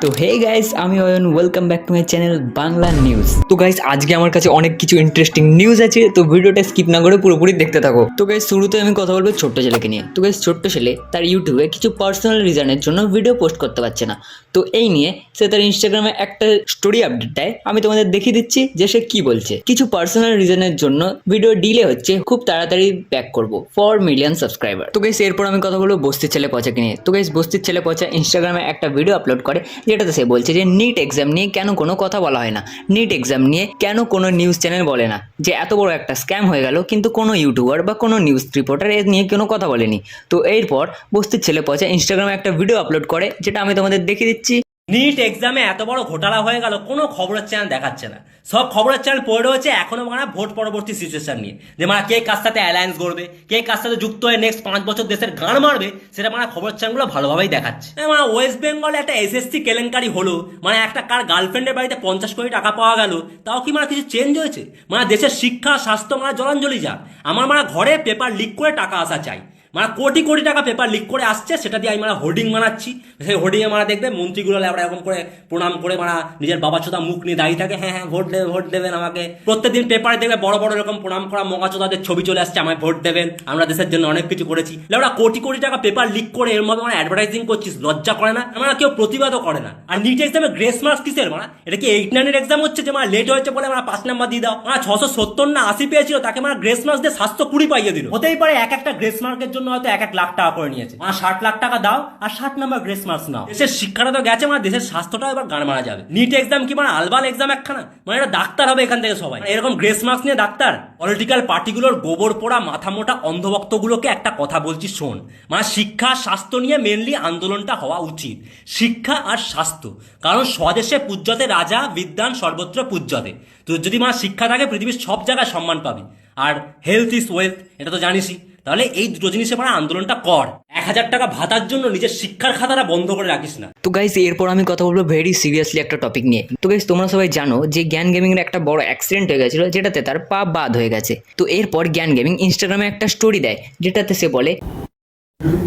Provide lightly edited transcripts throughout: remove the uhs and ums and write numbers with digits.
তো hey guys, আমি Ayan, welcome back to my channel Bangla news. তো গাইস, আজকে আমার কাছে অনেক কিছু ইন্টারেস্টিং নিউজ আছে, তো ভিডিওটা স্কিপ না করে পুরোপুরি দেখতে থাকো। তো গাইস, শুরুতে আমি কথা বলবো ছোট্ট ছেলেকে নিয়ে। তো গাইস, ছোট্ট ছেলে তার ইউটিউবে কিছু পার্সোনাল রিজনের জন্য ভিডিও পোস্ট করতে পারছে না। তো এই নিয়ে সে তার ইনস্টাগ্রামে একটা স্টোরি আপডেট দেয়। আমি তোমাদের দেখিয়ে দিচ্ছি যে সে কি বলছে। কিছু পার্সোনাল রিজনের জন্য ভিডিও ডিলে হচ্ছে, খুব তাড়াতাড়ি ব্যাক করবো ফর মিলিয়ন সাবস্ক্রাইবার। তো গাইস, এরপর আমি কথা বলবো বস্তির ছেলে পচাকে নিয়ে। তো গাইস, বস্তির ছেলে পচা ইনস্টাগ্রামে একটা ভিডিও আপলোড করে, যেটাতে সে বলছে যে নিট এক্সাম নিয়ে কেন কোনো কথা বলা হয় না, নিট এক্সাম নিয়ে কেন কোনো নিউজ চ্যানেল বলে না, যে এত বড় একটা স্ক্যাম হয়ে গেল কিন্তু কোনো ইউটিউবার বা কোনো নিউজ রিপোর্টার এর নিয়ে কোনো কথা বলেনি। তো এরপর বস্তির ছেলে পচা ইনস্টাগ্রামে একটা ভিডিও আপলোড করে, যেটা আমি তোমাদের দেখিয়ে দিচ্ছি। নিট এক্সামে এত বড় ঘোটালা হয়ে গেল, কোনো খবরের চ্যানেল দেখাচ্ছে না। সব খবরের চ্যানেল পড়ে রয়েছে এখনো মারা ভোট পরবর্তী সিচুয়েশন নিয়ে, যে মারা কে কার সাথে অ্যালায়েন্স করবে, কে কার সাথে যুক্ত হয়ে নেক্সট 5 বছর দেশের গান মারবে, সেটা মারা খবরের চ্যানেলগুলো ভালোভাবেই দেখাচ্ছে। মানে ওয়েস্ট বেঙ্গলে একটা এসএসসি কেলেঙ্কারি হলো, মানে একটা কার গার্লফ্রেন্ডের বাড়িতে 50 কোটি টাকা পাওয়া গেল, তাও কি মানে কিছু চেঞ্জ হয়েছে? মানে দেশের শিক্ষা স্বাস্থ্য মানে জলাঞ্জলি যাক। আমার মানে ঘরে পেপার লিক করে টাকা আসা চাই, মানে কোটি কোটি টাকা পেপার লিক করে আসছে, সেটা দিয়ে আমি মানে হোর্ডিং বানাচ্ছি। সেই হোর্ডিংয়ে মানে দেখবে মন্ত্রীগুলো এরকম করে প্রণাম করে মানে নিজের বাবা চোদা মুখ নিয়ে দাঁড়িয়ে থাকে, হ্যাঁ হ্যাঁ ভোট দেবেন, ভোট দেবেন আমাকে। প্রত্যেকদিন পেপারে দেখবে বড় বড় এরকম প্রণাম করা মগা চোদাদের ছবি চলে আসছে, আমায় ভোট দেবেন, আমরা দেশের জন্য অনেক কিছু করেছি। ওরা কোটি কোটি টাকা পেপার লিক করে এর মধ্যে মানে অ্যাডভার্টাইজিং করছিস, লজ্জা করে না? আমরা কেউ প্রতিবাদও করে না। আর নিট এক্সামে গ্রেস মার্কস কিসের? মানে এটা কি 8-9 এক্সাম হচ্ছে যে মানে লেট হয়েছে বলে আমরা 5 নাম্বার দিয়ে দাও? মানে 670 না 80 পেয়েছিল, তাকে মানে গ্রেস মার্কস দিয়ে 720 পাইয়ে দিল। হতেই পারে এক একটা গ্রেস মার্কের জন্য হয়তো 1 লাখ টাকা করে নিয়েছে। মানে 60 লাখ টাকা দাও আর 60 নাম্বার গ্রেস মার্কস নাও। দেশের শিক্ষাটা তো গেছে, মানে দেশের স্বাস্থ্যটাও এবার গান মারা যাবে। নিট এক্সাম কি মানে আলবাল এক্সাম একখানা? মানে এটা ডাক্তার হবে এখান থেকে সবাই, এরকম গ্রেস মার্কস নিয়ে ডাক্তার? পলিটিক্যাল পার্টিগুলোর গোবর পোড়া মাথা মোটা অন্ধভক্তগুলোকে একটা কথা বলছি শোন, মানে শিক্ষা স্বাস্থ্য নিয়ে মেনলি আন্দোলনটা হওয়া উচিত। শিক্ষা আর স্বাস্থ্য, কারণ স্বদেশে পূজ্যতে রাজা বিদ্যান সর্বত্র পূজ্যতে। তো যদি মানে শিক্ষা থাকে পৃথিবীর সব জায়গায় সম্মান পাবি। আর হেলথ ইজ ওয়েলথ, এটা তো জানিসই। তাহলে এই দুটো জিনিসে মানে আন্দোলনটা কর। 1000 টাকা ভাতার জন্য নিজের শিক্ষার খাতাটা বন্ধ করে রাখিস না। তো গাইস, এরপর আমি কথা বলবো ভেরি সিরিয়াসলি একটা টপিক নিয়ে। তো গাইস, তোমরা সবাই জানো যে জ্ঞান গেমিং এর একটা বড় অ্যাক্সিডেন্ট হয়ে গেছিল, যেটাতে তার পা বাদ হয়ে গেছে। তো এরপর জ্ঞান গেমিং ইনস্টাগ্রামে একটা স্টোরি দেয়, যেটাতে সে বলে,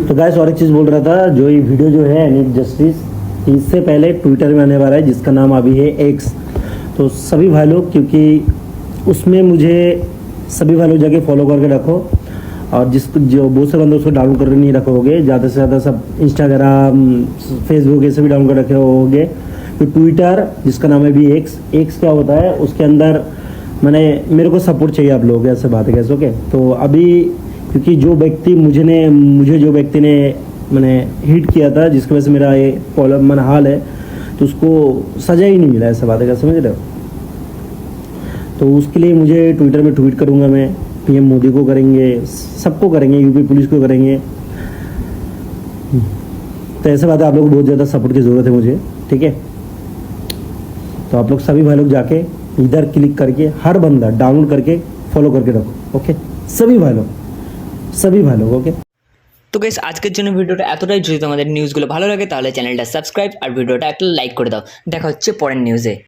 तो गाइस और एक चीज़ बोल रहा था, जो ये वीडियो जो है नीट जस्टिस, इससे पहले ट्विटर में आने वाला है, जिसका नाम अभी है एक्स। तो सभी भाई लोग, क्योंकि उसमें मुझे सभी भाई लोग जाके फॉलो करके रखो, और जिसको जो बहुत से बंदे उसको डाउनलोड करके नहीं रखोगे, ज़्यादा से ज़्यादा सब इंस्टाग्राम फेसबुक ये सभी डाउनलोड कर रखे होगे। तो ट्विटर, जिसका नाम है भी एक्स, एक्स क्या होता है उसके अंदर, मैंने मेरे को सपोर्ट चाहिए आप लोग, ऐसे बात है कैसे? ओके, तो अभी क्योंकि जो व्यक्ति मुझे जो व्यक्ति ने मैंने हिट किया था, जिसकी वजह से मेरा ये प्रॉब्लम मन हाल है, तो उसको सजा ही नहीं मिला, ऐसा बात है क्या? समझ रहे हो? तो उसके लिए मुझे ट्विटर में ट्वीट करूंगा, मैं पीएम मोदी को करेंगे, सबको करेंगे, यूपी पुलिस को करेंगे। तो ऐसा बात है, आप लोग को बहुत ज़्यादा सपोर्ट की ज़रूरत है मुझे, ठीक है? तो आप लोग सभी भाई लोग जाके इधर क्लिक करके हर बंदा डाउनलोड करके फॉलो करके रखो, ओके? सभी भाई लोग ओके? তো গাইস, আজকের জন্য ভিডিওটা এতটাই। যদি তোমাদের নিউজগুলো ভালো লাগে তাহলে চ্যানেলটা সাবস্ক্রাইব আর ভিডিওটা একটা লাইক করে দাও। দেখা হচ্ছে পরের নিউজে।